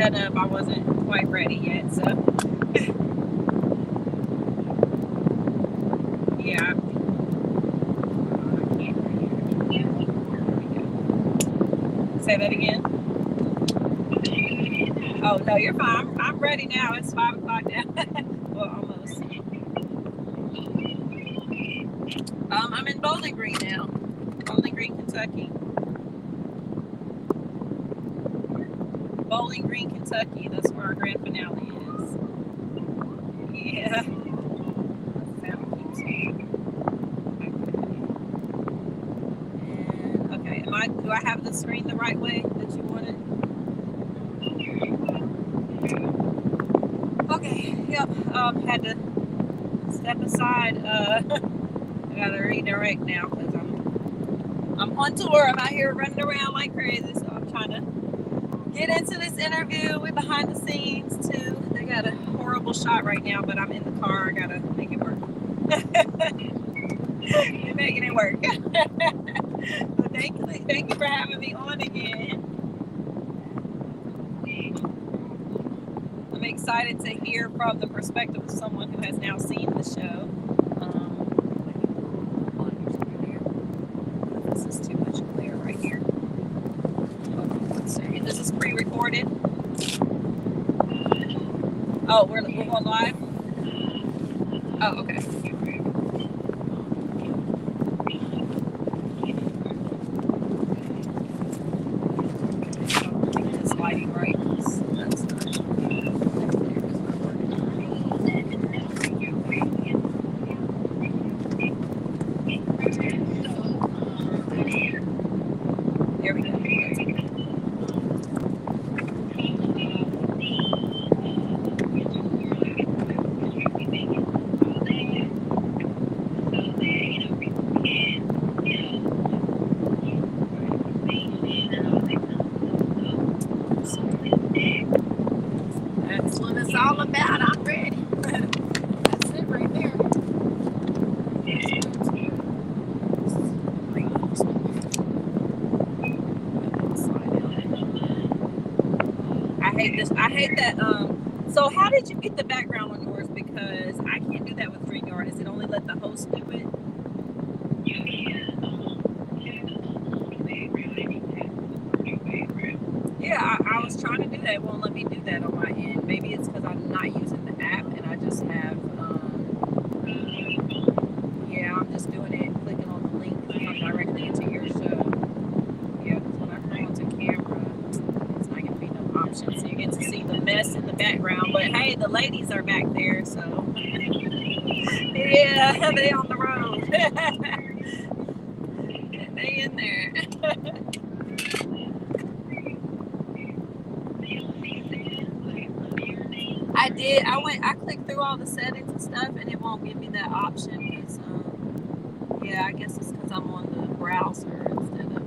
set up. I wasn't quite ready yet, so yeah. I can't hear you. Say that again. Oh no, you're fine. I'm ready now. It's 5 o'clock now. Well, almost. I'm in Bowling Green now. Bowling Green, Kentucky. Bowling Green, Kentucky. That's where our grand finale is. Yeah. Okay. Do I have the screen the right way that you wanted? Okay. Yep. Had to step aside. I gotta redirect now because I'm on tour. I'm out here running around like crazy, so I'm trying to get into this interview. We're behind the scenes too. They got a horrible shot right now, but I'm in the car. I gotta make it work. You're making it work. But thank you for having me on again. I'm excited to hear from the perspective of someone who has now seen the show. This is too much glare right here. This is pre-recorded. Oh, we're going live? Oh, okay. This lighting right. That's not. There we go. That's what it's all about. I'm ready. That's it right there. I hate that. So how did you get the background on yours? Because I can't do that with StreamYard. Does it only let the host do it? Yeah, I was trying to do that. It won't let me do that on my end. Maybe it's because I'm not using the app and I just have, I'm just doing it, clicking on the link to come directly into your show. Yeah, because when I come onto camera, it's not going to be no option. So you get to see the mess in the background. But hey, the ladies are back there, so yeah, they on the road. They in there. I did. I clicked through all the settings and stuff, and it won't give me that option because, I guess it's because I'm on the browser instead of.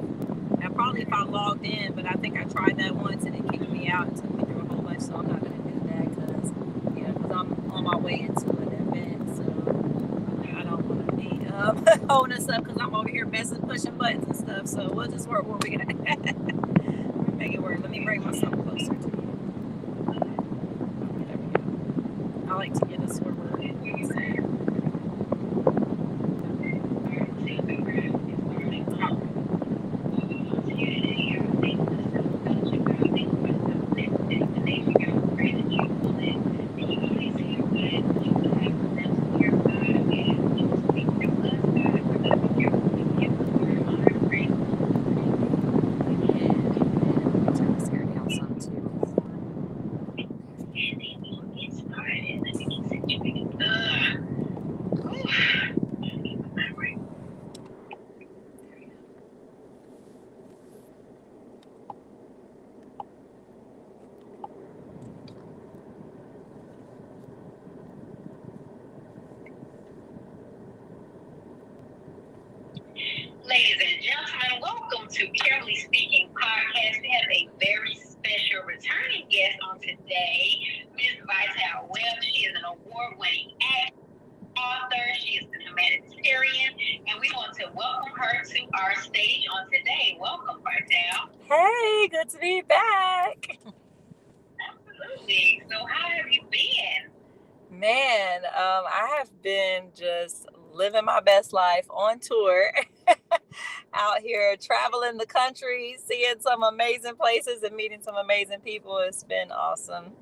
Now, probably if I logged in, but I think I tried that once and it kicked me out and took me through a whole bunch. So I'm not going to do that because I'm on my way into an event, so I don't want to be holding us up because I'm over here pushing buttons and stuff. So we'll just work what we got. Make it work. Let me bring myself closer to you. I like to get us where we're saying. Ladies and gentlemen, welcome to Kimberly Speaking Podcast. We have a very special returning guest on today, Ms. Vital Webb. She is an award-winning author. She is a humanitarian, and we want to welcome her to our stage on today. Welcome, Vital. Hey, good to be back. Absolutely. So how have you been? Man, I have been just living my best life on tour, out here traveling the country, seeing some amazing places and meeting some amazing people. It's been awesome.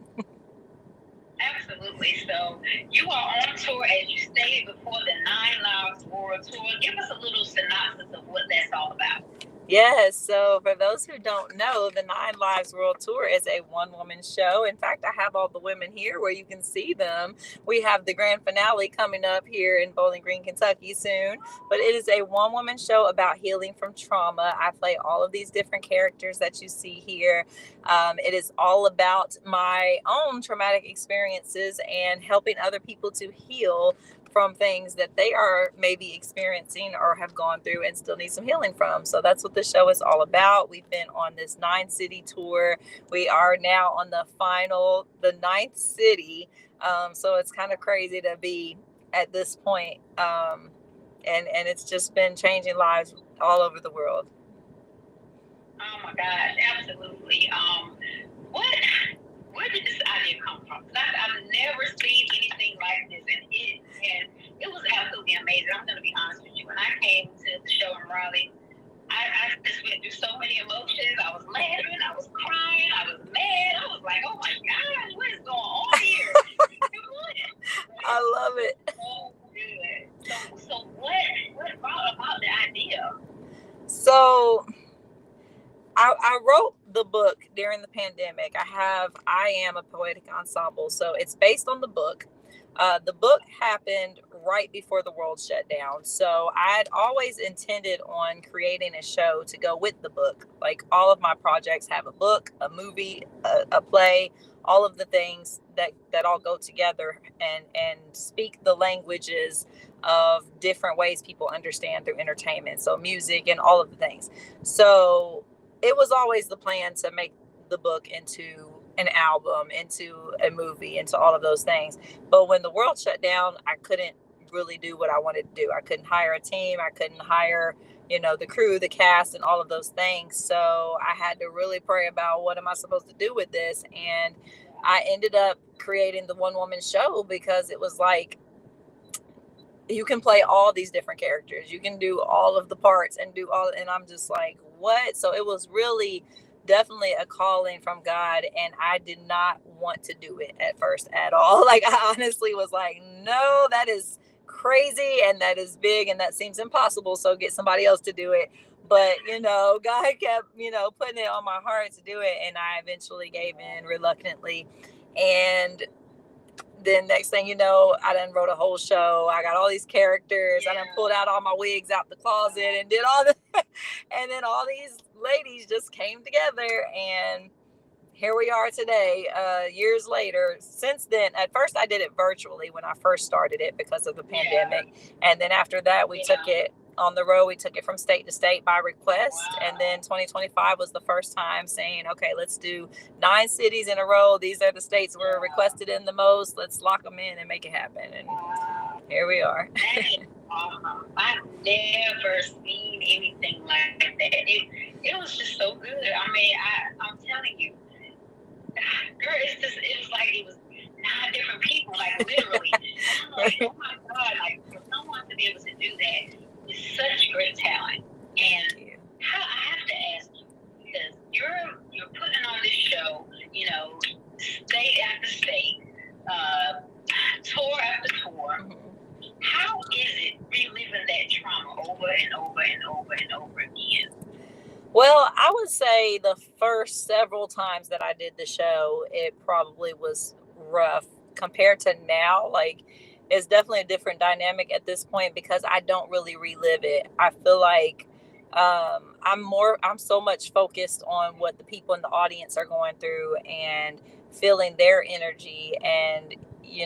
Absolutely. So you are on tour, as you stated before, the Nine Lives World Tour. Give us a little synopsis of what that's all about. Yes, so for those who don't know, the Nine Lives World Tour is a one-woman show. In fact, I have all the women here where you can see them. We have the grand finale coming up here in Bowling Green, Kentucky soon, but it is a one-woman show about healing from trauma. I play all of these different characters that you see here. It is all about my own traumatic experiences and helping other people to heal from things that they are maybe experiencing or have gone through and still need some healing from. So that's what the show is all about. We've been on this 9-city tour. We are now on the ninth city. So it's kind of crazy to be at this point. And it's just been changing lives all over the world. Oh my gosh, absolutely. Where did this idea come from? I've never seen anything like this, and it was absolutely amazing. I'm going to be honest with you. When I came to the show in Raleigh, I just went through so many emotions. I was laughing, I was crying, I was mad. I was like, oh my gosh, what is going on here? I love it. So good. So what brought about the idea? So I wrote the book during the pandemic. I am a poetic ensemble, so it's based on the book. The book happened right before the world shut down. So I'd always intended on creating a show to go with the book. Like all of my projects have a book, a movie, a play, all of the things that all go together and speak the languages of different ways people understand through entertainment. So music and all of the things. So it was always the plan to make the book into an album, into a movie, into all of those things. But when the world shut down, I couldn't really do what I wanted to do. I couldn't hire a team. I couldn't hire, the crew, the cast, and all of those things. So I had to really pray about what am I supposed to do with this? And I ended up creating the one-woman show because it was like, you can play all these different characters. You can do all of the parts and and I'm just like, what? So it was really definitely a calling from God, and I did not want to do it at first at all. Like I honestly was like, no, that is crazy and that is big and that seems impossible. So get somebody else to do it. But, God kept, putting it on my heart to do it. And I eventually gave in reluctantly. And then next thing you know, I done wrote a whole show. I got all these characters. I done pulled out all my wigs out the closet and did all and then all these ladies just came together, and here we are today, years later. Since then, at first I did it virtually when I first started it because of the pandemic. And then after that, we took it on the road. We took it from state to state by request. Wow. And then 2025 was the first time saying, okay, let's do 9 cities in a row. These are the states we're requested in the most. Let's lock them in and make it happen. And here we are. I've never seen anything like that. It was just so good. I mean, I'm telling you, girl, it was like it was 9 different people, like literally. I'm like, oh my God, like for someone to be able to do that is such great talent. And I have to ask you, because you're putting on this show, state after state, tour after tour. Mm-hmm. How is it reliving that trauma over and over and over and over again? Well, I would say the first several times that I did the show, it probably was rough compared to now. Like, it's definitely a different dynamic at this point because I don't really relive it. I feel like I'm so much focused on what the people in the audience are going through and feeling their energy and,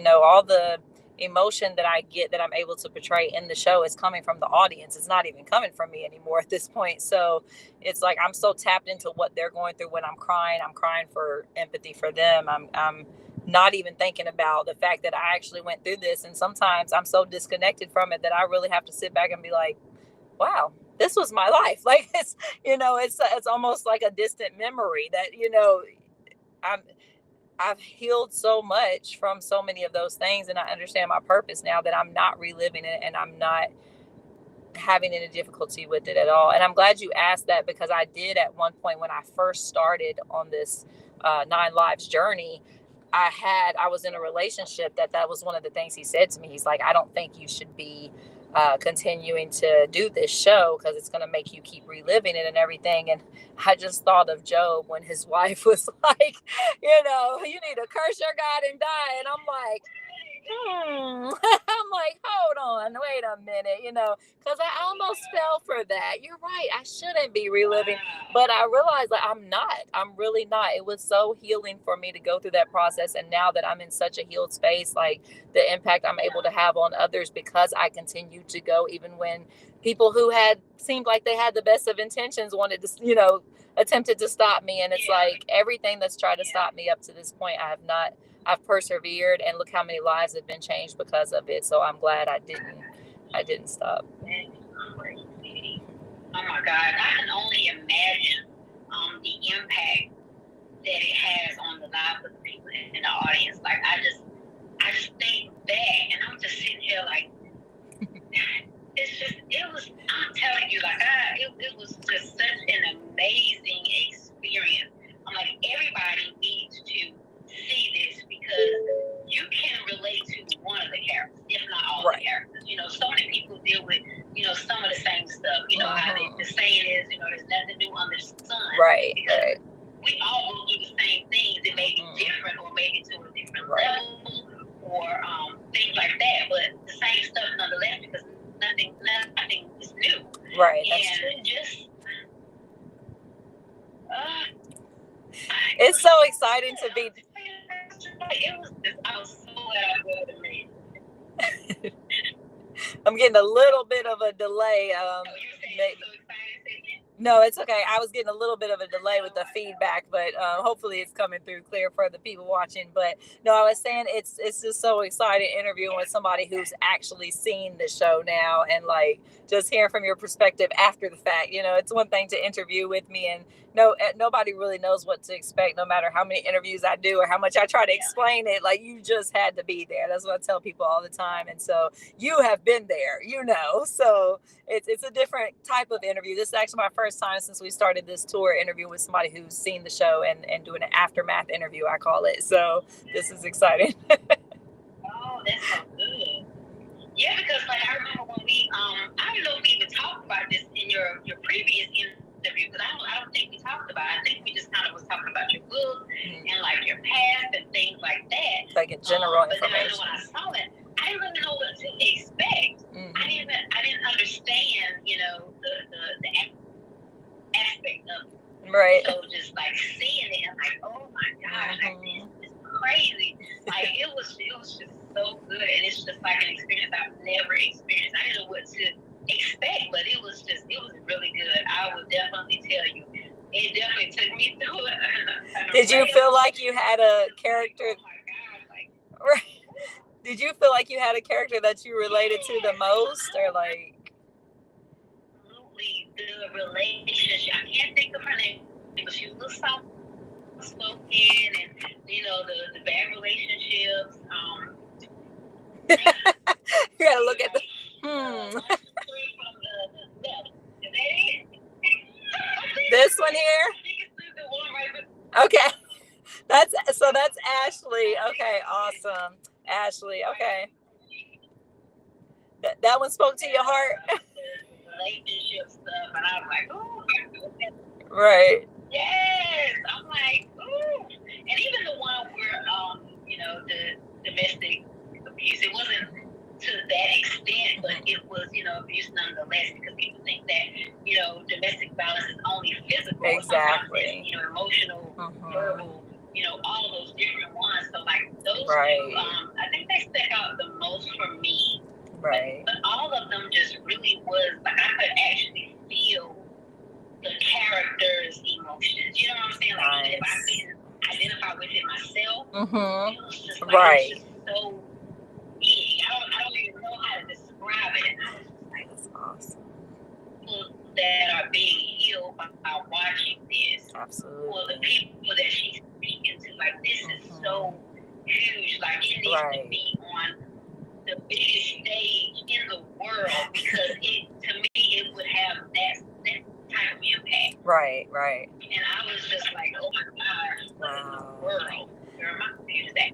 all the emotion that I get that I'm able to portray in the show is coming from the audience. It's not even coming from me anymore at this point. So it's like I'm so tapped into what they're going through when I'm crying. I'm crying for empathy for them. I'm not even thinking about the fact that I actually went through this. And sometimes I'm so disconnected from it that I really have to sit back and be like, wow, this was my life. Like it's almost like a distant memory that, I've healed so much from so many of those things, and I understand my purpose now that I'm not reliving it and I'm not having any difficulty with it at all. And I'm glad you asked that, because I did at one point when I first started on this 9 Lives journey. I was in a relationship that was one of the things he said to me. He's like, I don't think you should be continuing to do this show, because it's going to make you keep reliving it and everything. And I just thought of Job when his wife was like, you need to curse your God and die. And I'm like, I'm like, hold on, wait a minute, because I almost fell for that. You're right. I shouldn't be reliving, but I realized like I'm really not. It was so healing for me to go through that process. And now that I'm in such a healed space, like the impact I'm able to have on others, because I continue to go, even when people who had seemed like they had the best of intentions wanted to, attempted to stop me. And it's like everything that's tried to stop me up to this point, I've persevered, and look how many lives have been changed because of it. So I'm glad I didn't stop. That's crazy. Oh my God, I can only imagine the impact that it has on the lives of the people in the audience. Like I just think back, and I'm just sitting here like, I'm telling you, like it was just such an amazing experience. I'm like, everybody needs to see this, because you can relate to one of the characters, if not all the characters. So many people deal with, some of the same stuff. How the saying is, there's nothing new under the sun. Right. Because we all go through the same things. It may be different, or maybe to a different level, or things like that. But the same stuff nonetheless, because nothing is new. Right. That's true. It's so exciting to be. I was so glad I made. I'm getting a little bit of a delay. No, it's okay. I was getting a little bit of a delay with the feedback, but hopefully it's coming through clear for the people watching. But no, I was saying it's just so exciting interviewing with somebody who's actually seen the show now, and like just hearing from your perspective after the fact. It's one thing to interview with me, and nobody really knows what to expect, no matter how many interviews I do or how much I try to explain it. Like, you just had to be there. That's what I tell people all the time. And so you have been there, so it's a different type of interview. This is actually my first time since we started this tour interview with somebody who's seen the show and doing an aftermath interview, I call it. So this is exciting. Oh, that's so good. Yeah, because like I remember when we I don't know if we even talked about this in your previous interview, because I don't think we talked about it. I think we just kind of was talking about your book and like your past and things like that. Like in general but information. Then when I saw it, I didn't really know what to expect. I didn't understand, the aspect of it. Right. So just like seeing it, I'm like, oh my gosh, like this is crazy. Like it was just so good, and it's just like an experience I've never experienced. I didn't know what to expect, but it was really good. I would definitely tell you, it definitely took me through it. Did you feel like you had a character? Oh my God, Did you feel like you had a character that you related to the most, or like? Absolutely, the relationship. I can't think of her name, but she was soft-spoken, and the bad relationships. You gotta look at the. This one here. Okay, that's Ashley. Okay, awesome, Ashley. Okay, that one spoke to your heart. Relationship stuff, and I was like, ooh. Right. Yes, I'm like, ooh. And even the one where, the domestic abuse, it wasn't to that extent, but it was, abuse nonetheless, because people think that, domestic violence is only physical. Exactly. It's, emotional, verbal, all those different ones. So, like, those two, I think they stuck out the most for me. Right. But all of them just really was, like, I could actually feel the character's emotions. You know what I'm saying? Like, even if I couldn't identify with it myself, it was just like, it was just so big. I don't even know how to describe it. And I was just like, that's awesome. People that are being healed by watching this. Absolutely. Well, the people that she's speaking to, like, this is so huge. Like, it needs to be on the biggest stage in the world, because to me, it would have that type of impact. Right. And I was just like, oh my gosh, what in the world? Girl, my computer's that.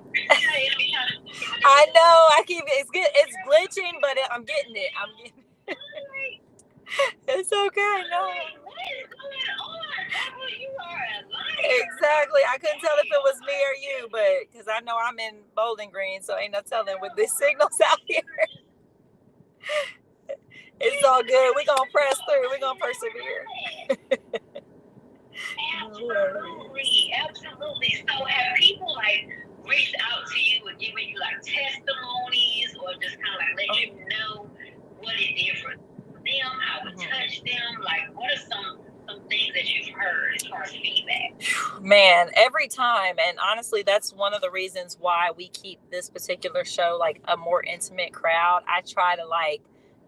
I know. It's glitching, but I'm getting it. It's okay. No. What is going on? You are a liar. Exactly. I couldn't tell if it was me or you, but because I know I'm in Bowling Green, so ain't no telling with these signals out here. It's all good. We're going to press through. We're going to persevere. Absolutely. So have people like reached out to you and given you like testimonies, or just kind of like let you know what it did for them, how it touched them? Like, what are some things that you've heard as far as feedback? Man, every time. And honestly, that's one of the reasons why we keep this particular show like a more intimate crowd. I try to like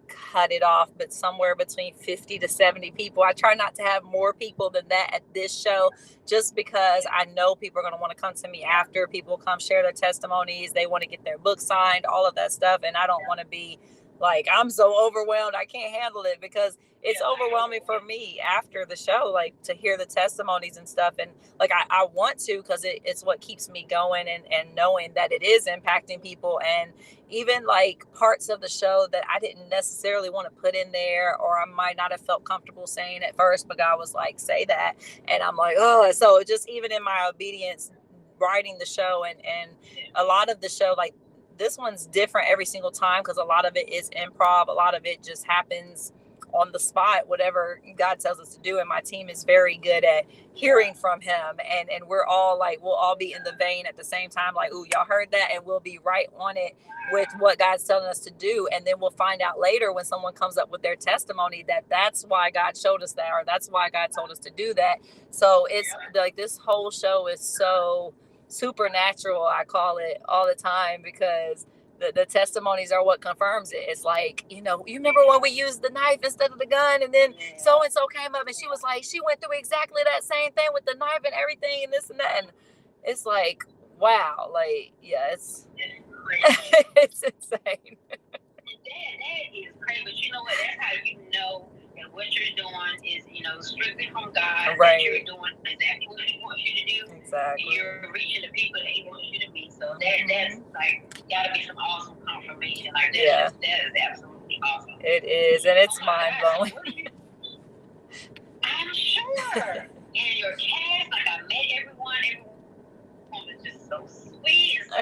cut it off, but somewhere between 50 to 70 people. I try not to have more people than that at this show, just because I know people are going to want to come to me after. People come share their testimonies. They want to get their book signed, all of that stuff. And I don't want to be like, I'm so overwhelmed, I can't handle it, because it's overwhelming for me after the show, like to hear the testimonies and stuff. And like, I want to, because it's what keeps me going, and knowing that it is impacting people. And even like parts of the show that I didn't necessarily want to put in there, or I might not have felt comfortable saying at first, but God was like, say that. And I'm like, oh, so just even in my obedience, writing the show and a lot of the show, like this one's different every single time, because a lot of it is improv. A lot of it just happens on the spot, whatever God tells us to do. And my team is very good at hearing from him. And we're all like, we'll all be in the vein at the same time, like, ooh, y'all heard that? And we'll be right on it with what God's telling us to do. And then we'll find out later when someone comes up with their testimony that that's why God showed us that, or that's why God told us to do that. So it's like, this whole show is so supernatural, I call it, all the time, because the testimonies are what confirms it. It's like, you remember when we used the knife instead of the gun, and then so-and-so came up and she was like, she went through exactly that same thing with the knife and everything and this and that. And it's like, wow, like, yeah, it's it's insane. That is crazy, but you know what? That's how you know that what you're doing is, strictly from God. Right. That you're doing exactly what He wants you to do. Exactly. And you're reaching the people that He wants you to be. So that's like, gotta be some awesome confirmation. Like that is absolutely awesome. It is, and it's mind blowing. I'm sure. And your cast, like, I met everyone. Everyone was just so sweet and so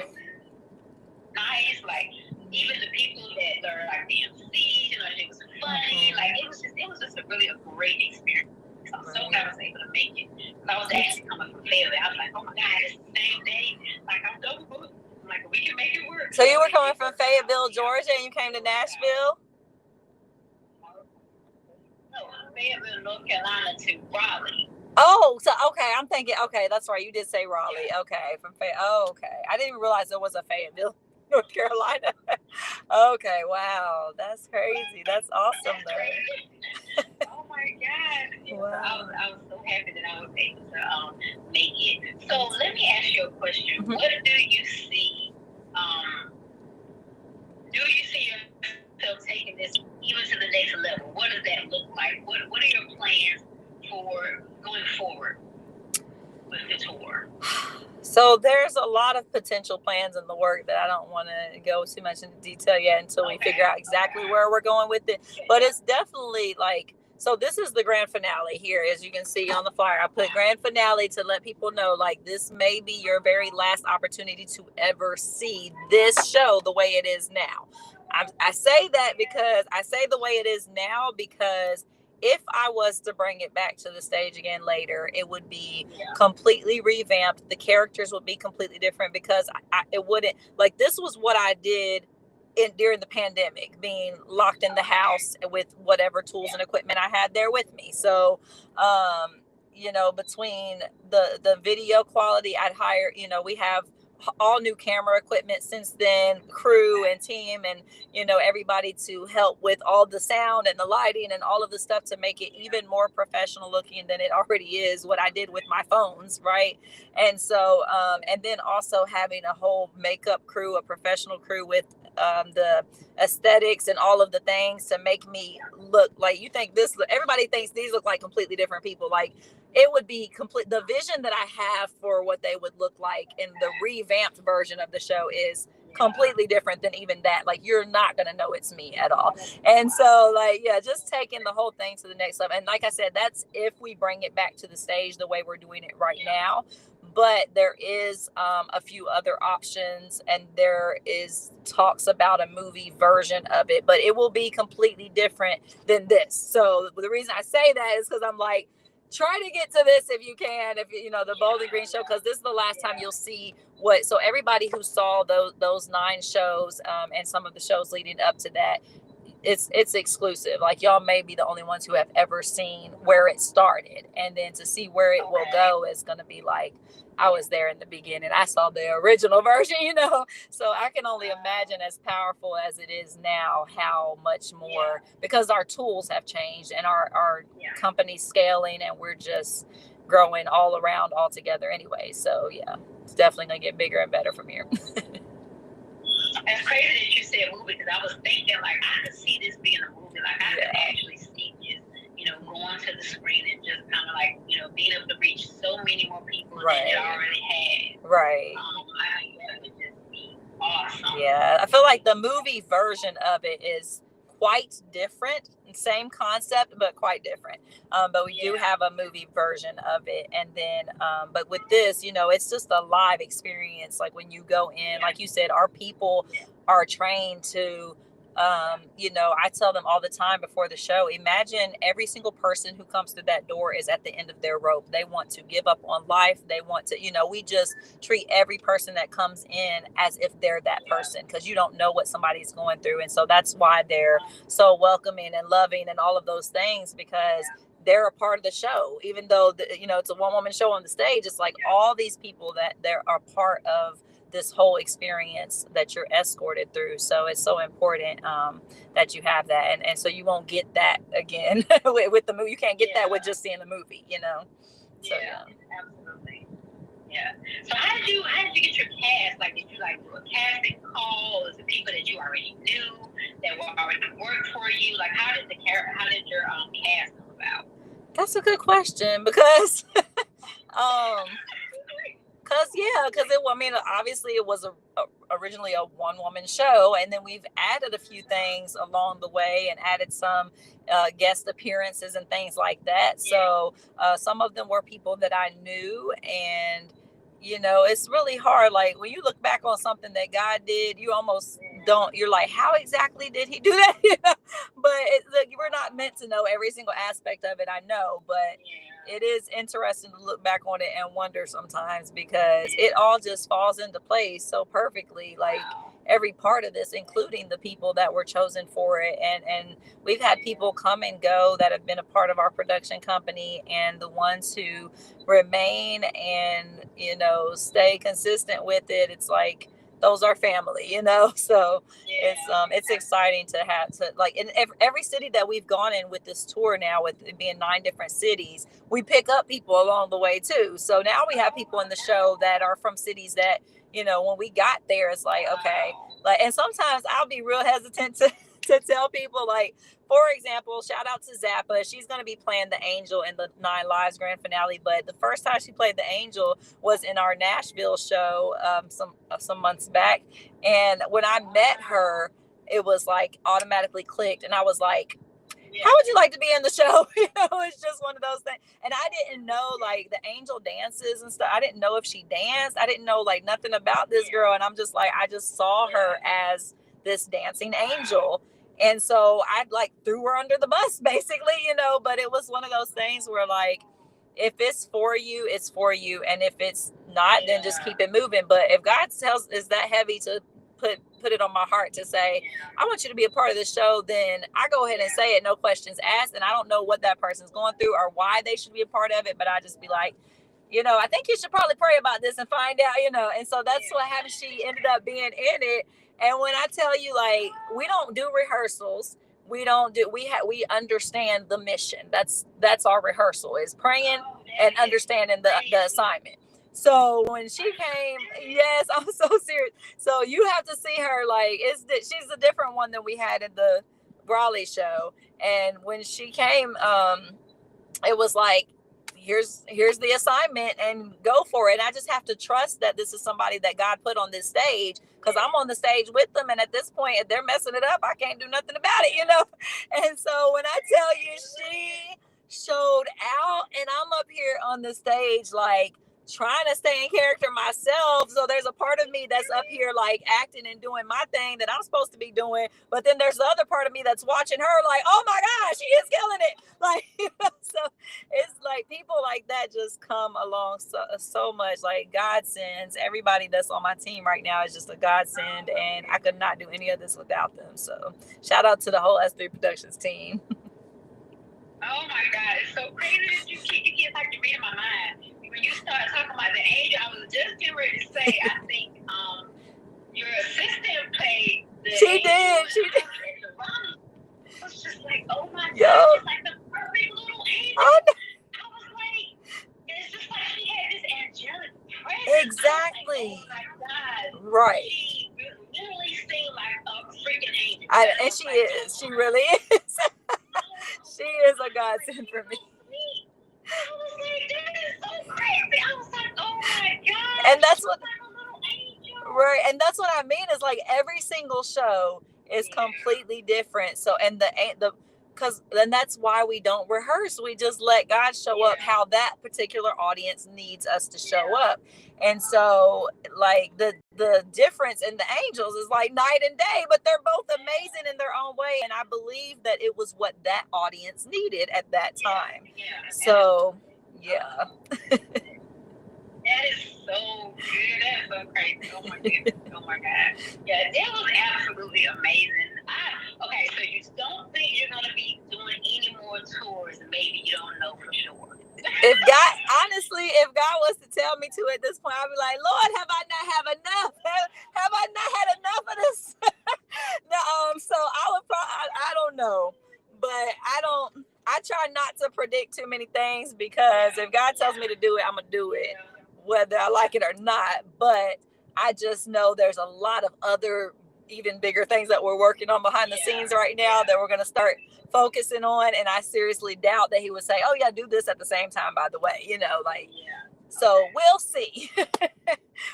nice. Like, even the people that are like the MCs, it was funny. Like, it was just a great experience. I'm so glad I was able to make it. I was actually coming from Fayetteville. I was like, oh my God, it's the same day. Like, I'm so good. I'm like, we can make it work. So you were coming from Fayetteville, Georgia, and you came to Nashville? No, Fayetteville, North Carolina to Raleigh. Oh, so okay, I'm thinking, okay, that's right. You did say Raleigh. Okay, from okay. I didn't even realize there was a Fayetteville, North Carolina. Okay, wow, that's crazy. That's awesome, though. Oh my God! Wow. I was so happy that I was able to make it. So let me ask you a question. Mm-hmm. What do you see? Do you see yourself taking this even to the next level? What does that look like? What are your plans for going forward with the tour? So there's a lot of potential plans in the work that I don't want to go too much into detail yet until we figure out exactly where we're going with it. But it's definitely like, so this is the grand finale here. As you can see on the flyer, I put grand finale to let people know, like, this may be your very last opportunity to ever see this show the way it is now. I say that because I say the way it is now because if I was to bring it back to the stage again later, it would be completely revamped. The characters would be completely different because it wouldn't, like, this was what I did during the pandemic, being locked in the house with whatever tools and equipment I had there with me. So, between the video quality, I'd hire, we have all new camera equipment since then, crew and team, and everybody to help with all the sound and the lighting and all of the stuff to make it even more professional looking than it already is, what I did with my phones, right? And so and then also having a whole makeup crew, a professional crew with the aesthetics and all of the things to make me look like, you think this, everybody thinks these look like completely different people. Like, it would be complete. The vision that I have for what they would look like in the revamped version of the show is completely different than even that. Like, you're not going to know it's me at all. And so, like, yeah, just taking the whole thing to the next level. And like I said, that's if we bring it back to the stage the way we're doing it right now. But there is a few other options, and there is talks about a movie version of it, but it will be completely different than this. So the reason I say that is because I'm like, try to get to this if you can, if the Bowling Green show, because this is the last time you'll see what. So everybody who saw those 9 shows and some of the shows leading up to that, it's exclusive. Like, y'all may be the only ones who have ever seen where it started, and then to see where it will go is going to be like, I was there in the beginning. I saw the original version, so I can only imagine, as powerful as it is now, how much more, because our tools have changed and our company's scaling, and we're just growing all around all together anyway. So yeah, it's definitely going to get bigger and better from here. It's crazy that you said movie, because I was thinking, like, I could see this being a movie. Like, I could actually see this, going to the screen and just kind of like, being able to reach so many more people than it already had. Right. I think that would just be awesome. Yeah, I feel like the movie version of it is quite different. Same concept, but quite different. But we do have a movie version of it. And then, but with this, it's just a live experience. Like, when you go in, like you said, our people are trained to, I tell them all the time before the show, imagine every single person who comes through that door is at the end of their rope. They want to give up on life. They want to, we just treat every person that comes in as if they're that person, because you don't know what somebody's going through. And so that's why they're so welcoming and loving and all of those things, because they're a part of the show. Even though, it's a one-woman show on the stage, it's like all these people that they're a part of this whole experience that you're escorted through. So it's so important that you have that, and so you won't get that again with the movie. You can't get that with just seeing the movie, So absolutely. Yeah. So how did you get your cast? Like, did you do a casting call? Was it people that you already knew that were already worked for you? Like, how did your cast come about? That's a good question, because obviously it was originally a one-woman show, and then we've added a few things along the way and added some guest appearances and things like that. So some of them were people that I knew, and it's really hard. Like, when you look back on something that God did, you almost don't. You're like, how exactly did He do that? But we're not meant to know every single aspect of it. I know, but it is interesting to look back on it and wonder sometimes, because it all just falls into place so perfectly. Like, every part of this, including the people that were chosen for it. And we've had people come and go that have been a part of our production company, and the ones who remain and, stay consistent with it, it's like, those are family, so it's exciting to have to, like, in every city that we've gone in with this tour now, with it being 9 different cities, we pick up people along the way too. So now we have people in the show that are from cities that, when we got there, it's like, okay, like, and sometimes I'll be real hesitant to tell people, like, for example, shout out to Zappa. She's going to be playing the angel in the 9 Lives grand finale. But the first time she played the angel was in our Nashville show some months back. And when I met her, it was like automatically clicked. And I was like, how would you like to be in the show? It's just one of those things. And I didn't know, like, the angel dances and stuff. I didn't know if she danced. I didn't know, like, nothing about this girl. And I'm just like, I just saw her as this dancing angel. And so I threw her under the bus, basically, but it was one of those things where, like, if it's for you, it's for you. And if it's not, then just keep it moving. But if God is that heavy to put it on my heart to say, I want you to be a part of this show, then I go ahead and say it, no questions asked. And I don't know what that person's going through or why they should be a part of it, but I just be like, I think you should probably pray about this and find out, And so that's what happened. She ended up being in it. And when I tell you, like, we don't do rehearsals. We understand the mission. That's our rehearsal, is praying and understanding the assignment. So when she came, yes, I'm so serious. So you have to see her, like, she's a different one than we had in the Raleigh show. And when she came, it was like, here's the assignment and go for it. And I just have to trust that this is somebody that God put on this stage, because I'm on the stage with them. And at this point, if they're messing it up, I can't do nothing about it, And so when I tell you, she showed out, and I'm up here on the stage, like, trying to stay in character myself. So there's a part of me that's up here, like, acting and doing my thing that I'm supposed to be doing. But then there's the other part of me that's watching her, like, oh my gosh, she is killing it. Like, so it's like people like that just come along so much. Like, God sends everybody that's on my team right now is just a godsend, and I could not do any of this without them. So shout out to the whole S3 Productions team. Oh my God, it's so crazy that you keep like to read in my mind. When you start talking about the angel, I was just getting ready to say, I think your assistant played the She angel. did. I was just like, oh my Yo. God, it's like the perfect little angel. I was like, it's just like she had this angelic presence. Exactly. Like, oh my God. Right. She literally seemed like a freaking angel. And she is. She really is. She is a godsend for me. I was like, that is so crazy. I was like, oh my God. And that's what, like a little angel. right. And that's what I mean, is like every single show is completely different. So, and and that's why we don't rehearse. We just let God show up how that particular audience needs us to show up. And so, like, the difference in the angels is like night and day, but they're both amazing in their own way. And I believe that it was what that audience needed at that time. So, yeah. That is so good. That is so crazy. Oh my goodness. Oh my God. Yeah, that was absolutely amazing. Okay, so you don't think you're going to be doing any more tours? Maybe you don't know for sure. If God was to tell me to at this point, I'd be like, Lord, have I not have enough? Have I not had enough of this? No, so I would probably, I don't know, but I try not to predict too many things, because if God tells me to do it, I'm going to do it, whether I like it or not. But I just know there's a lot of other even bigger things that we're working on behind the scenes right now that we're going to start focusing on. And I seriously doubt that he would say, oh yeah, do this at the same time, by the way, so we'll see.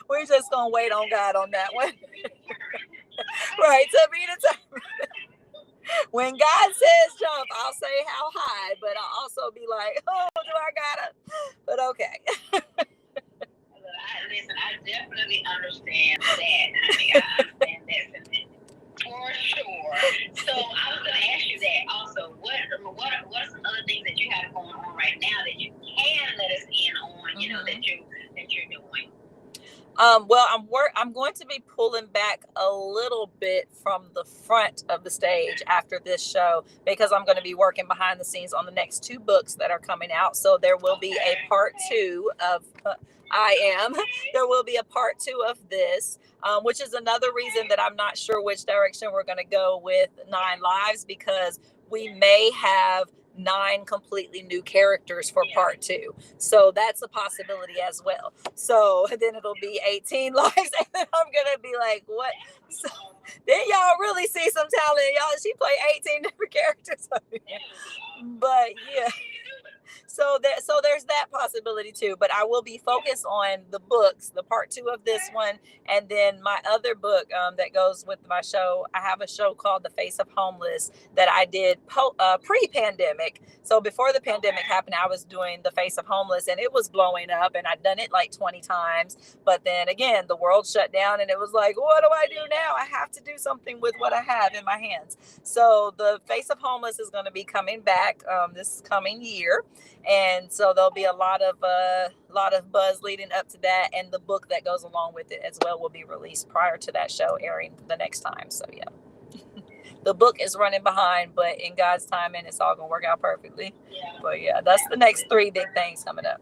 We're just going to wait on God on that one. Right. To be determined. When God says jump, I'll say how high, but I'll also be like, oh, do I gotta? But okay. Listen, I definitely understand that, honey. I understand that for sure. So I was going to ask you that also. What are some other things that you have going on right now that you can let us in on, that you're doing? Well, I'm going to be pulling back a little bit from the front of the stage after this show, because I'm going to be working behind the scenes on the next 2 books that are coming out. So there will be a part 2 of there will be a part 2 of this, which is another reason that I'm not sure which direction we're going to go with 9 Lives, because we may have 9 completely new characters for part 2. So that's a possibility as well. So then it'll be 18 lives, and then I'm going to be like, what? So then y'all really see some talent. She played 18 different characters. But yeah. So there's that possibility too. But I will be focused on the books, the part 2 of this one, and then my other book that goes with my show. I have a show called The Face of Homeless that I did pre-pandemic. So before the pandemic happened, I was doing The Face of Homeless, and it was blowing up, and I'd done it like 20 times. But then again, the world shut down, and it was like, what do I do now? I have to do something with what I have in my hands. So The Face of Homeless is going to be coming back this coming year. And so there'll be a lot of buzz leading up to that, and the book that goes along with it as well will be released prior to that show airing the next time. So yeah, the book is running behind, but in God's timing, it's all gonna work out perfectly. But yeah, that's the next 3 big things coming up.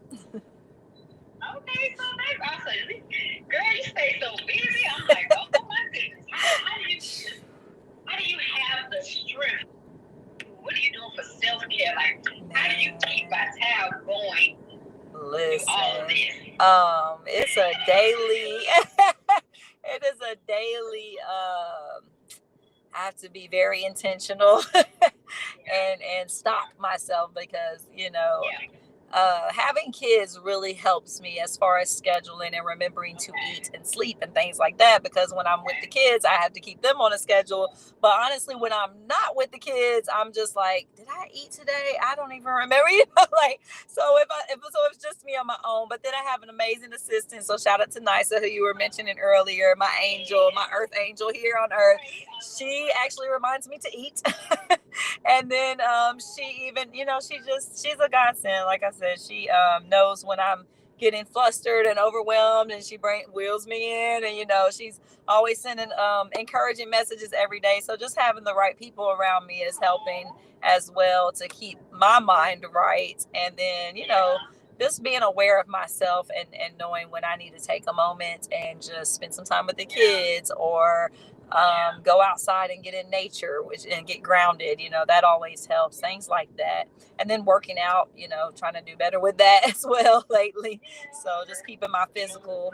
Okay, so nice. Also, girl, you stay so busy. I'm like, oh my goodness. How do you have the strength? What are you doing for self-care? Like, how do you keep Vital going through all of this? It's a daily. It is a daily. I have to be very intentional and stop myself because having kids really helps me as far as scheduling and remembering to eat and sleep and things like that, because when I'm with the kids I have to keep them on a schedule. But honestly, when I'm not with the kids, I'm just like, did I eat today? I don't even remember. Like, so if it's just me on my own. But then I have an amazing assistant, so shout out to Nisa, who you were mentioning earlier, my angel, my earth angel here on earth. She actually reminds me to eat. And then she even, she's a godsend. Like I said, she knows when I'm getting flustered and overwhelmed, and she wheels me in, and she's always sending encouraging messages every day. So just having the right people around me is helping as well to keep my mind right. And then just being aware of myself and knowing when I need to take a moment and just spend some time with the kids, or go outside and get in nature and get grounded. That always helps, things like that. And then working out, trying to do better with that as well lately. So just keeping my physical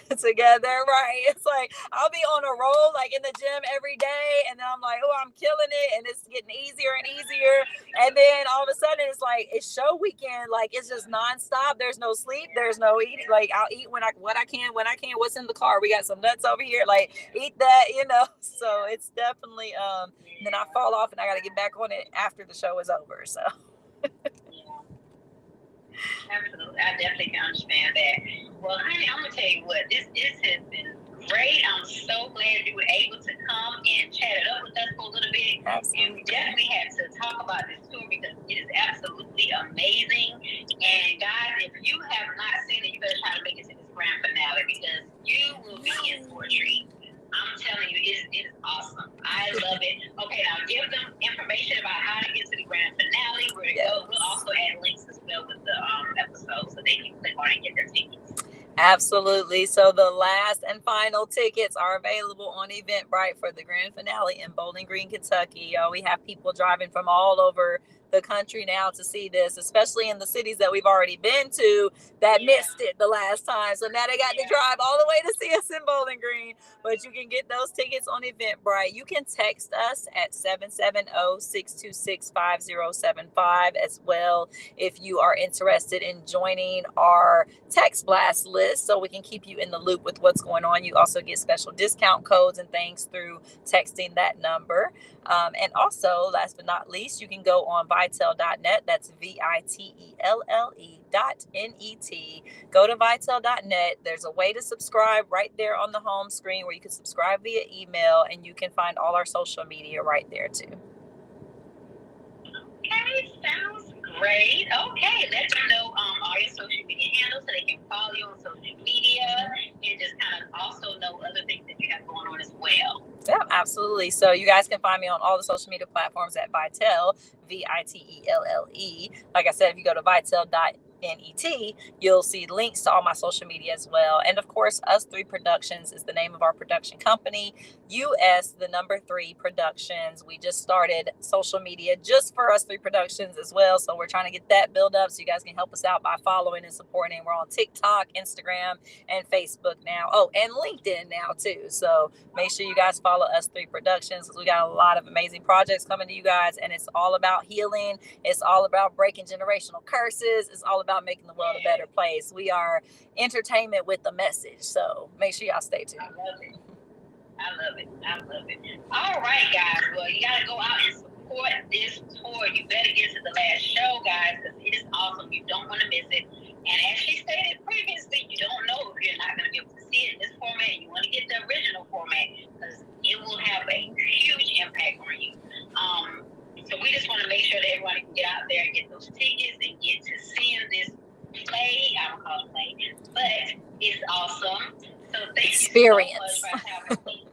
together, right? It's like I'll be on a roll, like in the gym every day, and then I'm like, oh, I'm killing it, and it's getting easier and easier. And then all of a sudden it's like it's show weekend, like it's just nonstop. There's no sleep, there's no eating. Like I'll eat when I can. What's in the car? We got some nuts over here, like eat that. So it's definitely then I fall off and I got to get back on it after the show is over. So absolutely, I definitely can understand that. Well, honey, I'm gonna tell you what, this has been great. I'm so glad you were able to come and chat it up with us for a little bit. Absolutely. And we definitely had to talk about this tour because it is absolutely amazing. And guys, if you have not seen it, you better try to make it to this grand finale because you will be in for a treat. I'm telling you, it is awesome. I love it. Okay, now give them information about how to get to the grand finale. We'll also add links as well with the episode so they can click on and get their tickets. Absolutely. So the last and final tickets are available on Eventbrite for the grand finale in Bowling Green, Kentucky. We have people driving from all over the country now to see this, especially in the cities that we've already been to that missed it the last time. So now they got to drive all the way to see us in Bowling Green. But you can get those tickets on Eventbrite. You can text us at 770-626-5075 as well if you are interested in joining our text blast list, so we can keep you in the loop with what's going on. You also get special discount codes and things through texting that number. And also, last but not least, you can go on Vitell.net. That's VITELLE.net. Go to Vitell.net. There's a way to subscribe right there on the home screen where you can subscribe via email, and you can find all our social media right there too. Okay, sounds great. Okay, let them know all your social media handles so they can follow you on social media and just kind of also know other things that you have going on as well. Yeah, absolutely. So you guys can find me on all the social media platforms at Vitell, VITELLE. Like I said, if you go to Vitell.net, you'll see links to all my social media as well. And of course, Us 3 Productions is the name of our production company. US3 Productions. We just started social media just for Us 3 Productions as well. So we're trying to get that build up so you guys can help us out by following and supporting. We're on TikTok, Instagram, and Facebook now. Oh, and LinkedIn now too. So make sure you guys follow Us 3 Productions because we got a lot of amazing projects coming to you guys. And it's all about healing. It's all about breaking generational curses. It's all about making the world a better place. We are entertainment with a message. So make sure y'all stay tuned. I love it. All right, guys. Well, you got to go out and support this tour. You better get to the last show, guys, because it is awesome. You don't want to miss it. And as she stated previously, you don't know if you're not going to be able to see it in this format. You want to get the original format because it will have a huge impact on you. So we just want to make sure that everybody can get out there and get those tickets and get to seeing this play. I don't call it play, but it's awesome. So thank you so much for having me.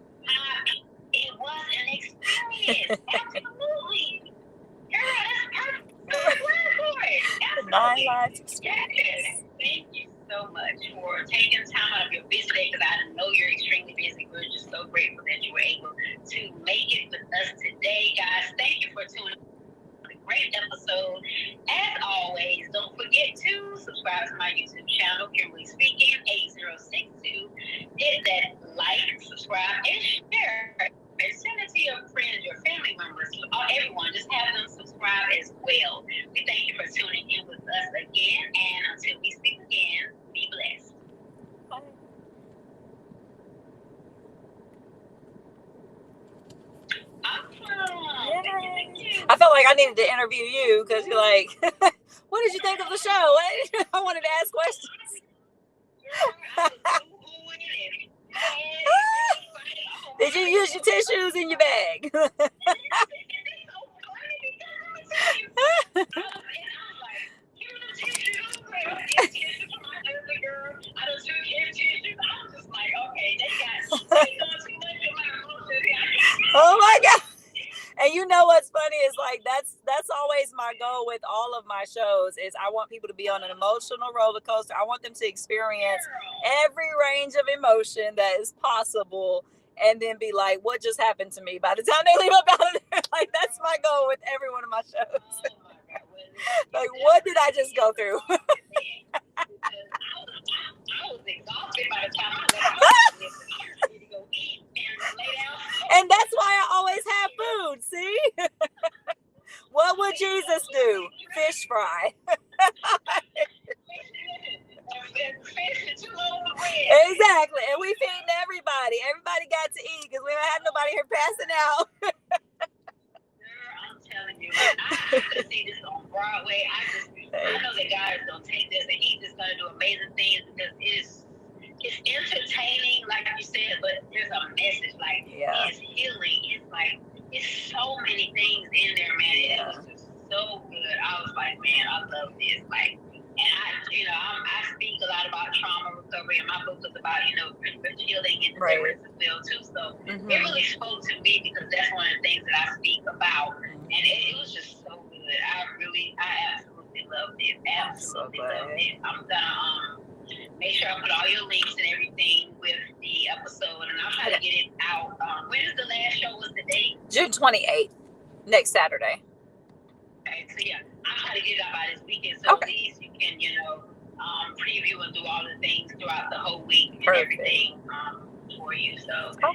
It was an experience. Absolutely. Girl, that's perfect. Good word for it. Absolutely. My life experience. Yes. Thank you so so much for taking time out of your busy day, because I know you're extremely busy. We're just so grateful that you were able to make it with us today, guys. Thank you for tuning in. A great episode. As always, don't forget to subscribe to my YouTube channel, Kimberly Speaking 8062. Hit that like, subscribe, and share. And send it to your friends, your family members, everyone. Just have them subscribe as well. We thank you for tuning in with us again. And until we speak again, be blessed. Bye. Awesome. Thank you. I felt like I needed to interview you because you're like, what did you think of the show? I wanted to ask questions. Did you use your tissues in your bag? Oh my God. And you know what's funny is like that's always my goal with all of my shows is I want people to be on an emotional roller coaster. I want them to experience every range of emotion that is possible and then be like, what just happened to me? By the time they leave up out of there, like that's my goal with every one of my shows. Like, what did I just go through? I was exhausted by the time I left. And that's why I always have food, see? What would Jesus do? Fish fry. Exactly. And we feeding everybody. Everybody got to eat because we don't have nobody here passing out. Girl, I'm telling you, I could see this on Broadway. I know that God is going to take this and He's just going to do amazing things because it's entertaining, like you said, but there's a message. Like, it's healing. It's like, it's so many things in there, man. It was just so good. I was like, man, I love this. Like, and I speak a lot about trauma recovery, and my book is about, healing and deliverance as well, too. So it really spoke to me because that's one of the things that I speak about. And it was just so good. I absolutely loved it. Absolutely loved it. I'm gonna make sure I put all your links and everything with the episode, and I'll try to get it out. When is the last show? What's the date? June 28th, next Saturday. Okay, so I'll try to get it out by this weekend, so at least you can, preview and do all the things throughout the whole week and everything for you. So just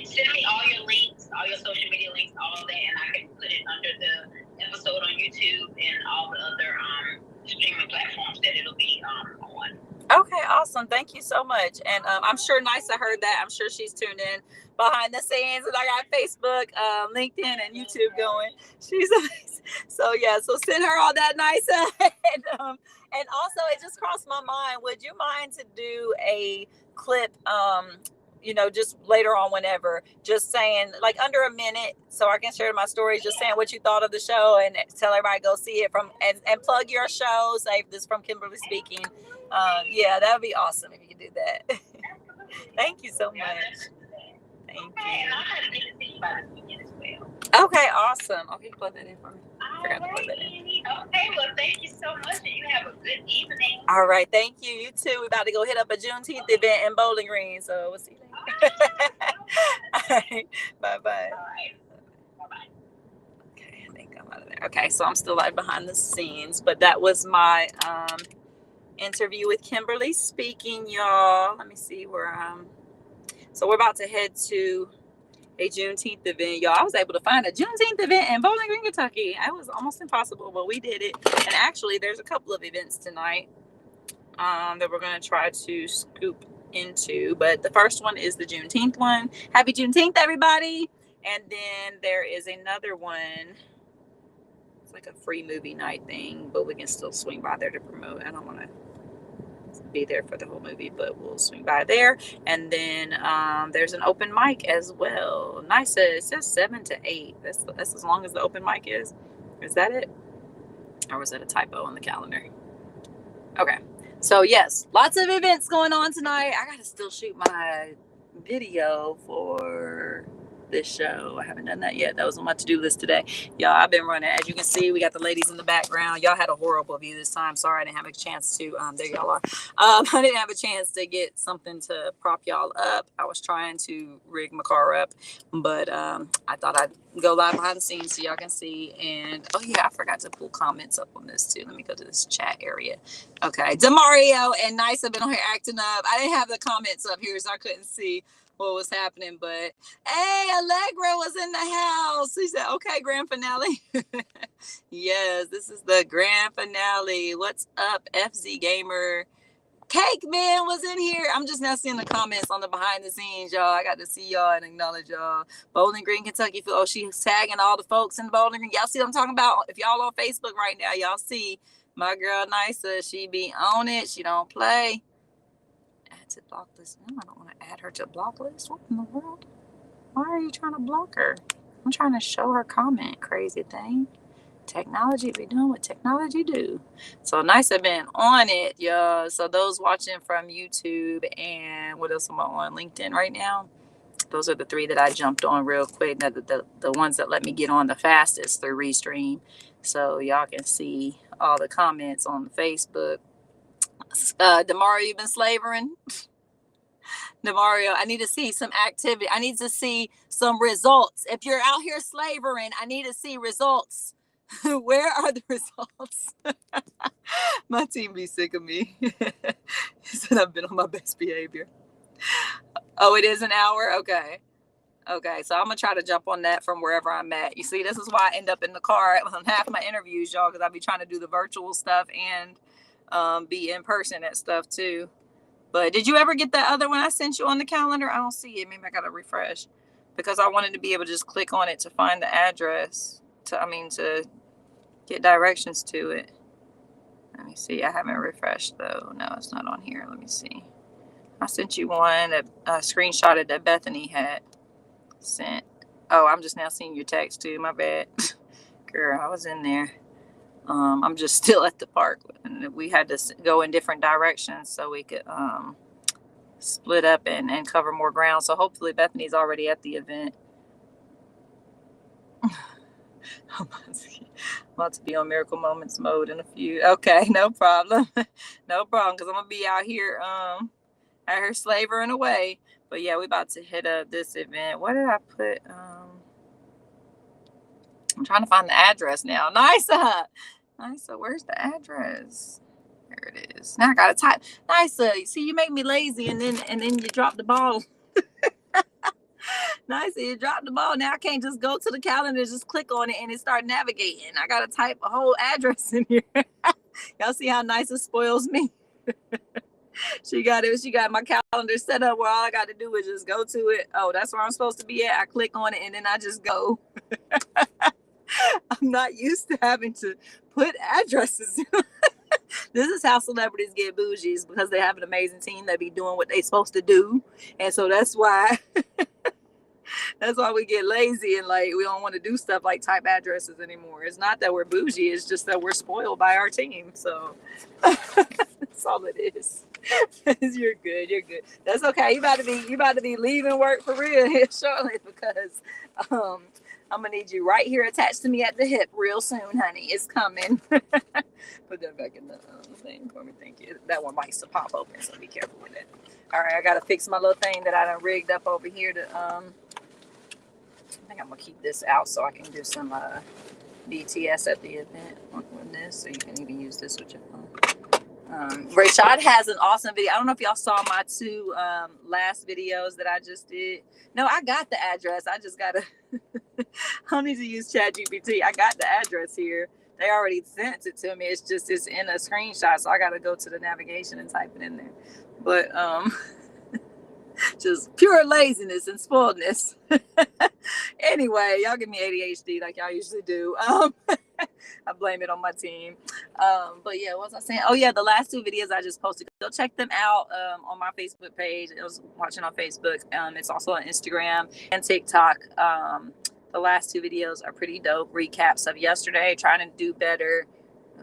send me all your links, all your social media links, all that, and I can put it under the episode on YouTube and all the other streaming platforms that it'll be on. Okay, awesome. Thank you so much. And I'm sure Nysa heard that. I'm sure she's tuned in behind the scenes, and I got Facebook, LinkedIn, and YouTube going. She's amazing. So send her all that, Nysa. And also, it just crossed my mind. Would you mind to do a clip? Just later on, whenever, just saying like under a minute, so I can share my stories, just saying what you thought of the show and tell everybody go see it and plug your show. Say this from Kimberly Speaking. That would be awesome if you could do that. Thank you so much. Thank you. And I'll try to get it to you by this weekend as well. Okay, awesome. Okay, plug that in for me. Okay, well, thank you so much, and you have a good evening. All right, thank you. You too. We're about to go hit up a Juneteenth event in Bowling Green, so we'll see you later. All right, bye-bye. All right, bye-bye. Okay, I think I'm out of there. Okay, so I'm still like behind the scenes, but that was my interview with Kimberly Speaking, y'all. Let me see where so we're about to head to a Juneteenth event, y'all. I was able to find a Juneteenth event in Bowling Green, Kentucky. It was almost impossible, but we did it. And actually, there's a couple of events tonight that we're going to try to scoop into. But the first one is the Juneteenth one. Happy Juneteenth, everybody. And then there is another one. It's like a free movie night thing, but we can still swing by there to promote. I don't want to be there for the whole movie, but we'll swing by there. And then there's an open mic as well. Nice. It says 7 to 8. That's as long as the open mic is. Is that it? Or was that a typo on the calendar? Okay. So yes, lots of events going on tonight. I gotta still shoot my video for this show. I haven't done that yet. That was on my to-do list today. Y'all, I've been running. As you can see, we got the ladies in the background. Y'all had a horrible view this time. Sorry, I didn't have a chance to. There y'all are. I didn't have a chance to get something to prop y'all up. I was trying to rig my car up, but I thought I'd go live behind the scenes so y'all can see. And oh yeah, I forgot to pull comments up on this too. Let me go to this chat area. Okay, Demario and Nice have been on here acting up. I didn't have the comments up here, so I couldn't see what was happening. But hey, Allegra was in the house. She said, "Okay, grand finale." Yes, this is the grand finale. What's up, FZ Gamer? Cake Man was in here. I'm just now seeing the comments on the behind the scenes, y'all. I got to see y'all and acknowledge y'all. Bowling Green, Kentucky. Oh, she's tagging all the folks in Bowling Green. Y'all see what I'm talking about? If y'all on Facebook right now, y'all see my girl Nysa. She be on it. She don't play. Add to block list. No, I don't want to add her to block list. What in the world? Why are you trying to block her? I'm trying to show her comment. Crazy thing. Technology be doing what technology do. So Nice have been on it, y'all. So those watching from YouTube and what else am I on? LinkedIn right now. Those are the three that I jumped on real quick. The ones that let me get on the fastest through Restream. So y'all can see all the comments on the Facebook. Demario, you been slavering? Demario, I need to see some activity. I need to see some results. If you're out here slavering, I need to see results. Where are the results? My team be sick of me. He said I've been on my best behavior. Oh, it is an hour? Okay. So I'm going to try to jump on that from wherever I'm at. You see, this is why I end up in the car on half my interviews, y'all, because I be trying to do the virtual stuff and be in person at stuff too. But did you ever get that other one I sent you on the calendar? I don't see it. Maybe I got to refresh because I wanted to be able to just click on it to find the address to get directions to it. Let me see. I haven't refreshed though. No, it's not on here. Let me see. I sent you one that screenshotted that Bethany had sent. Oh, I'm just now seeing your text too. My bad. Girl, I was in there. I'm just still at the park. And we had to go in different directions so we could split up and cover more ground. So hopefully Bethany's already at the event. I'm about to be on Miracle Moments mode in a few. Okay, no problem. No problem, because I'm going to be out here slavering away. But yeah, we about to hit up this event. What did I put? I'm trying to find the address now. Nysa, where's the address? There it is. Now I got to type. Nysa, see, you make me lazy and then you drop the ball. Nice, you dropped the ball. Now I can't just go to the calendar, just click on it, and it start navigating. I gotta type a whole address in here. Y'all see how nice it spoils me? She got it. She got my calendar set up where all I got to do is just go to it. Oh, that's where I'm supposed to be at. I click on it and then I just go. I'm not used to having to put addresses. This is how celebrities get bougie, because they have an amazing team that be doing what they supposed to do, and so that's why. That's why we get lazy and like we don't want to do stuff like type addresses anymore. It's not that we're bougie, it's just that we're spoiled by our team. So that's all it is. You're good. That's okay. You about to be leaving work for real here shortly, because I'm gonna need you right here attached to me at the hip real soon, honey. It's coming. Put that back in the thing for me. Thank you. That one likes to pop open, so be careful with it. All right, I gotta fix my little thing that I done rigged up over here to I think I'm gonna keep this out so I can do some BTS at the event on this, so you can even use this with your phone. Rashad has an awesome video. I don't know if y'all saw my two last videos that I just did. No, I got the address. I just gotta I don't need to use ChatGPT. I got the address here. They already sent it to me. It's in a screenshot, so I gotta go to the navigation and type it in there. But just pure laziness and spoiledness. Anyway, y'all give me ADHD like y'all usually do. I blame it on my team. But yeah, what was I saying? Oh yeah, the last two videos I just posted. Go check them out on my Facebook page. I was watching on Facebook. It's also on Instagram and TikTok. The last two videos are pretty dope. Recaps of yesterday, trying to do better.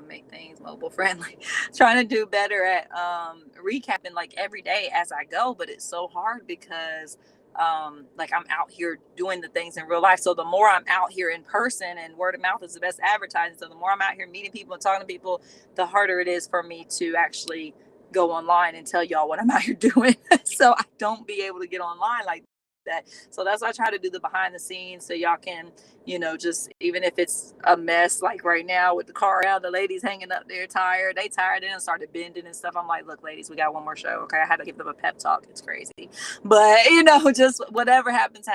Make things mobile friendly, trying to do better at recapping like every day as I go, but it's so hard because like I'm out here doing the things in real life. So the more I'm out here in person, and word of mouth is the best advertising. So the more I'm out here meeting people and talking to people, the harder it is for me to actually go online and tell y'all what I'm out here doing. So I don't be able to get online like that. So that's why I try to do the behind the scenes, so y'all can, just even if it's a mess, like right now with the car out, the ladies hanging up there tired, they tired and started bending and stuff. I'm like, look, ladies, we got one more show. Okay. I had to give them a pep talk. It's crazy, but just whatever happens.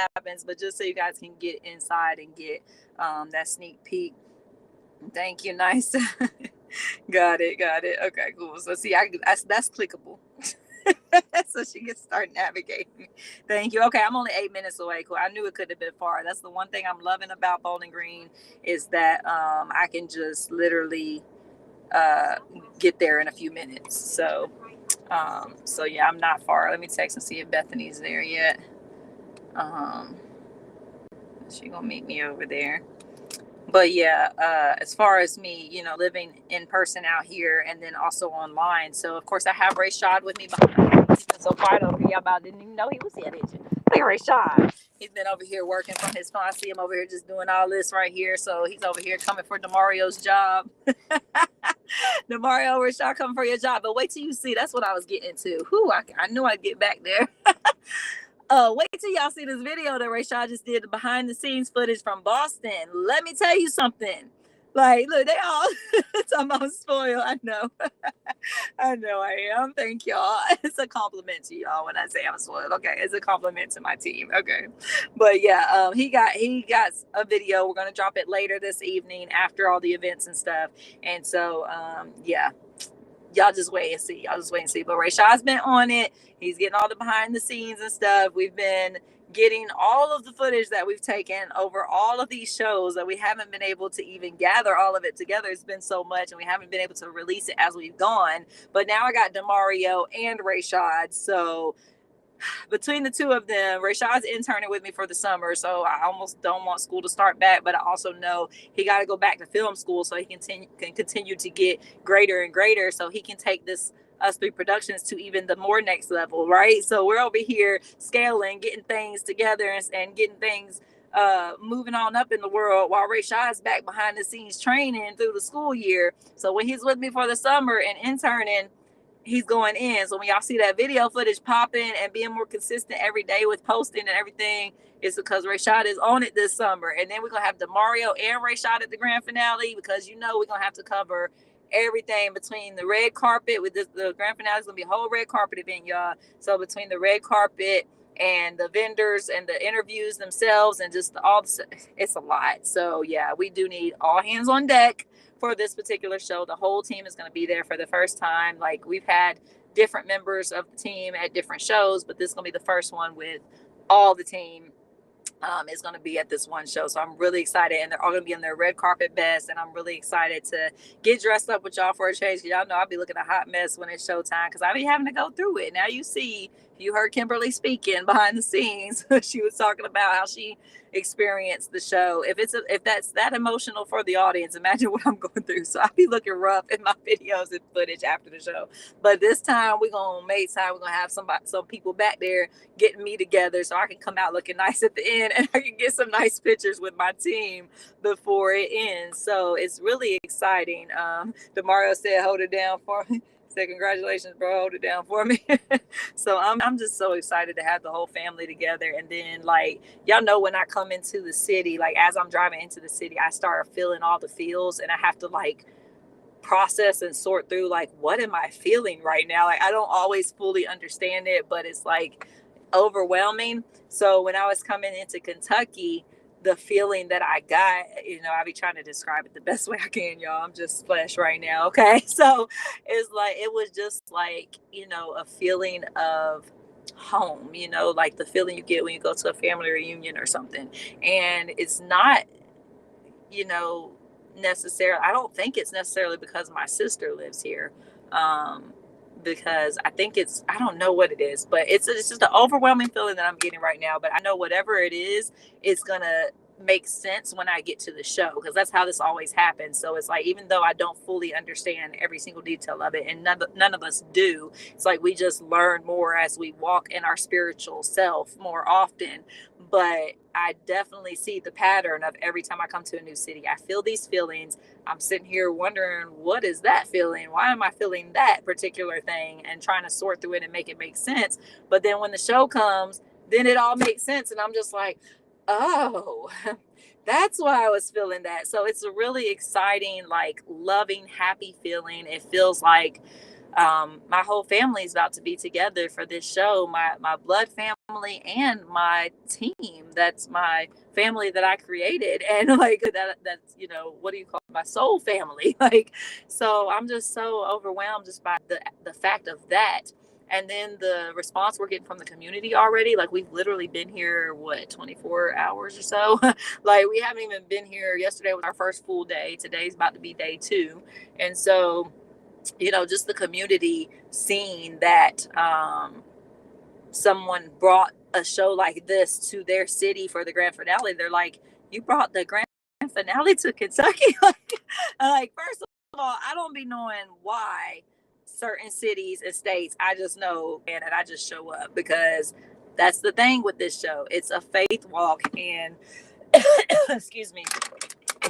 But just so you guys can get inside and get that sneak peek. Thank you. Nice. Got it. Okay, cool. So see, that's clickable. So she can start navigating. Thank you. Okay, I'm only 8 minutes away. Cool. I knew it could have been far. That's the one thing I'm loving about Bowling Green, is that I can just literally get there in a few minutes. So yeah, I'm not far. Let me text and see if Bethany's there yet. She gonna meet me over there. But yeah, as far as me, living in person out here and then also online. So of course I have Rayshad with me behind. He's been so quiet over here. Y'all didn't even know he was here, did you? Look at Rayshad. He's been over here working from his phone. I see him over here just doing all this right here. So he's over here coming for Demario's job. Demario, Rayshad coming for your job. But wait till you see. That's what I was getting to. I knew I'd get back there. Wait till y'all see this video that Rayshad just did, the behind the scenes footage from Boston. Let me tell you something. Like, look, they all talking about spoiled. I know. I know I am. Thank y'all. It's a compliment to y'all when I say I'm spoiled. Okay, it's a compliment to my team. Okay, but yeah, he got a video. We're gonna drop it later this evening after all the events and stuff. And so, yeah. Y'all just wait and see. But Rayshad's been on it. He's getting all the behind the scenes and stuff. We've been getting all of the footage that we've taken over all of these shows that we haven't been able to even gather all of it together. It's been so much, and we haven't been able to release it as we've gone. But now I got Demario and Rayshad. So between the two of them, Rayshad's interning with me for the summer, so I almost don't want school to start back, but I also know he got to go back to film school so he can continue to get greater and greater, so he can take us three productions to even the more next level, right? So we're over here scaling, getting things together and getting things moving on up in the world, while Rayshad's back behind the scenes training through the school year. So when he's with me for the summer and interning, he's going in. So when y'all see that video footage popping and being more consistent every day with posting and everything, it's because Rayshad is on it this summer. And then we're going to have Demario and Rayshad at the grand finale, because we're going to have to cover everything between the red carpet with the grand finale is going to be a whole red carpet event, y'all. So between the red carpet and the vendors and the interviews themselves and just it's a lot. So yeah, we do need all hands on deck for this particular show. The whole team is going to be there for the first time. Like, we've had different members of the team at different shows, but this is going to be the first one with all the team is going to be at this one show. So I'm really excited, and they're all going to be in their red carpet best, and I'm really excited to get dressed up with y'all for a change. Y'all know I'll be looking a hot mess when it's showtime, because I be having to go through it. Now you see, you heard Kimberly speaking behind the scenes. She was talking about how she experienced the show. If that's that emotional for the audience, imagine what I'm going through. So I'll be looking rough in my videos and footage after the show. But this time we're gonna make time. We're gonna have some people back there getting me together, so I can come out looking nice at the end, and I can get some nice pictures with my team before it ends. So it's really exciting. Demario said, "Hold it down for me." Say, "Congratulations, bro, hold it down for me." So I'm just so excited to have the whole family together. And then, like, y'all know, when I come into the city, like, as I'm driving into the city, I start feeling all the feels, and I have to, like, process and sort through, like, what am I feeling right now? Like, I don't always fully understand it, but it's like overwhelming. So when I was coming into Kentucky, the feeling that I got, I be trying to describe it the best way I can, y'all. I'm just flesh right now. Okay. So it's like, it was just like, a feeling of home, like the feeling you get when you go to a family reunion or something. And it's not, necessarily, I don't think it's necessarily because my sister lives here. Because I think I don't know what it is, but it's just an overwhelming feeling that I'm getting right now. But I know whatever it is, it's gonna makes sense when I get to the show, because that's how this always happens. So it's like, even though I don't fully understand every single detail of it, and none of us do, it's like we just learn more as we walk in our spiritual self more often. But I definitely see the pattern of every time I come to a new city, I feel these feelings. I'm sitting here wondering, what is that feeling? Why am I feeling that particular thing? And trying to sort through it and make it make sense. But then when the show comes, then it all makes sense. And I'm just like, oh, that's why I was feeling that. So it's a really exciting, like, loving, happy feeling. It feels like my whole family is about to be together for this show. My blood family and my team. That's my family that I created. And like that's, what do you call it? My soul family. Like, so I'm just so overwhelmed just by the fact of that. And then the response we're getting from the community already, like, we've literally been here, 24 hours or so? Like, we haven't even been here. Yesterday was our first full day. Today's about to be day 2. And so, just the community seeing that someone brought a show like this to their city for the grand finale. They're like, you brought the grand finale to Kentucky? like, first of all, I don't be knowing why certain cities and states. I just know, and I just show up, because that's the thing with this show. It's a faith walk, and excuse me,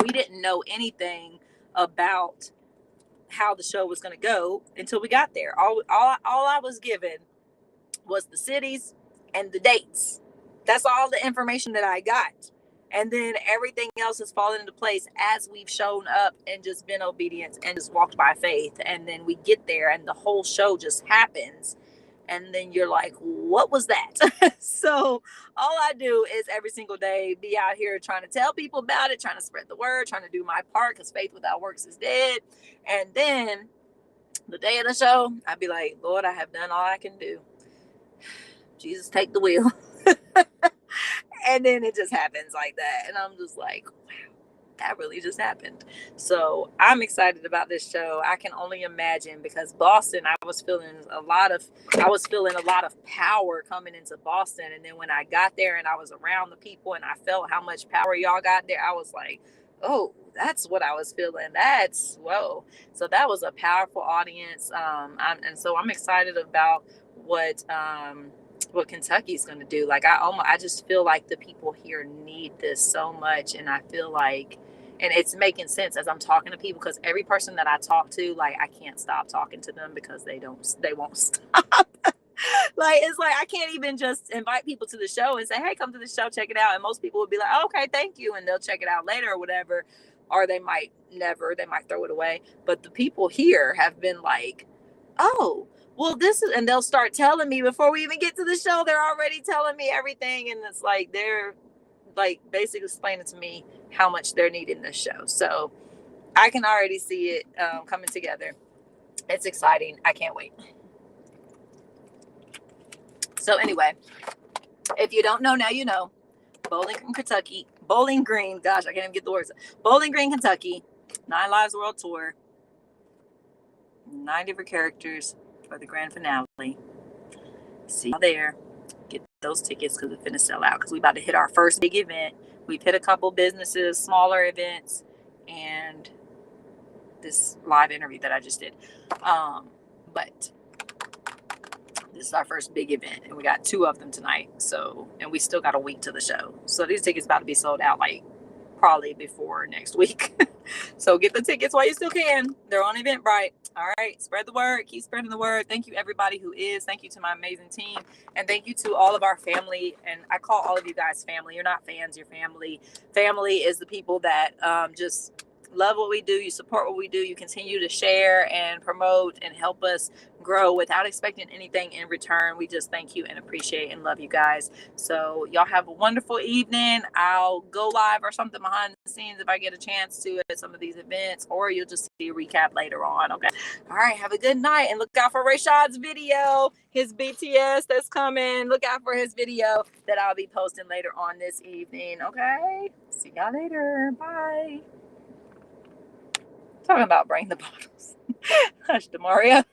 we didn't know anything about how the show was going to go until we got there. All I was given was the cities and the dates. That's all the information that I got. And then everything else has fallen into place as we've shown up and just been obedient and just walked by faith. And then we get there and the whole show just happens. And then you're like, what was that? So all I do is every single day be out here trying to tell people about it, trying to spread the word, trying to do my part, because faith without works is dead. And then the day of the show, I'd be like, Lord, I have done all I can do. Jesus, take the wheel. And then it just happens like that. And I'm just like, wow, that really just happened. So I'm excited about this show. I can only imagine, because Boston, I was feeling a lot of power coming into Boston. And then when I got there and I was around the people and I felt how much power y'all got there, I was like, oh, that's what I was feeling. That's whoa. So that was a powerful audience. And so I'm excited about what Kentucky's going to do. Like, I just feel like the people here need this so much. And I feel like, and it's making sense as I'm talking to people, because every person that I talk to, like, I can't stop talking to them because they won't stop. Like, it's like, I can't even just invite people to the show and say, hey, come to the show, check it out. And most people would be like, oh, okay, thank you. And they'll check it out later or whatever. Or they might never, they might throw it away. But the people here have been like, oh, well, this is, and they'll start telling me before we even get to the show. They're already telling me everything. And it's like, they're like basically explaining to me how much they're needing this show. So I can already see it coming together. It's exciting. I can't wait. So anyway, if you don't know, now you know. Bowling Green, gosh, I can't even get the words. Bowling Green, Kentucky, 9 Lives World Tour, 9 different characters for the grand finale. See you there. Get those tickets, because we're finna sell out, because we about to hit our first big event. We've hit a couple businesses, smaller events, and this live interview that I just did. But this is our first big event, and we got 2 of them tonight. So, and we still got a week to the show. So these tickets about to be sold out, like, probably before next week. So get the tickets while you still can. They're on Eventbrite. All right, spread the word. Keep spreading the word. Thank you, everybody who is. Thank you to my amazing team, and thank you to all of our family. And I call all of you guys family. You're not fans, you're family. Family is the people that just love what we do. You support what we do. You continue to share and promote and help us grow without expecting anything in return. We just thank you and appreciate and love you guys. So y'all have a wonderful evening. I'll go live or something behind the scenes if I get a chance to at some of these events, or you'll just see a recap later on. Okay. All right. Have a good night, and look out for Rashad's video, his BTS that's coming. Look out for his video that I'll be posting later on this evening. Okay. See y'all later. Bye. Talking about bring the bottles. Hush, Demaria.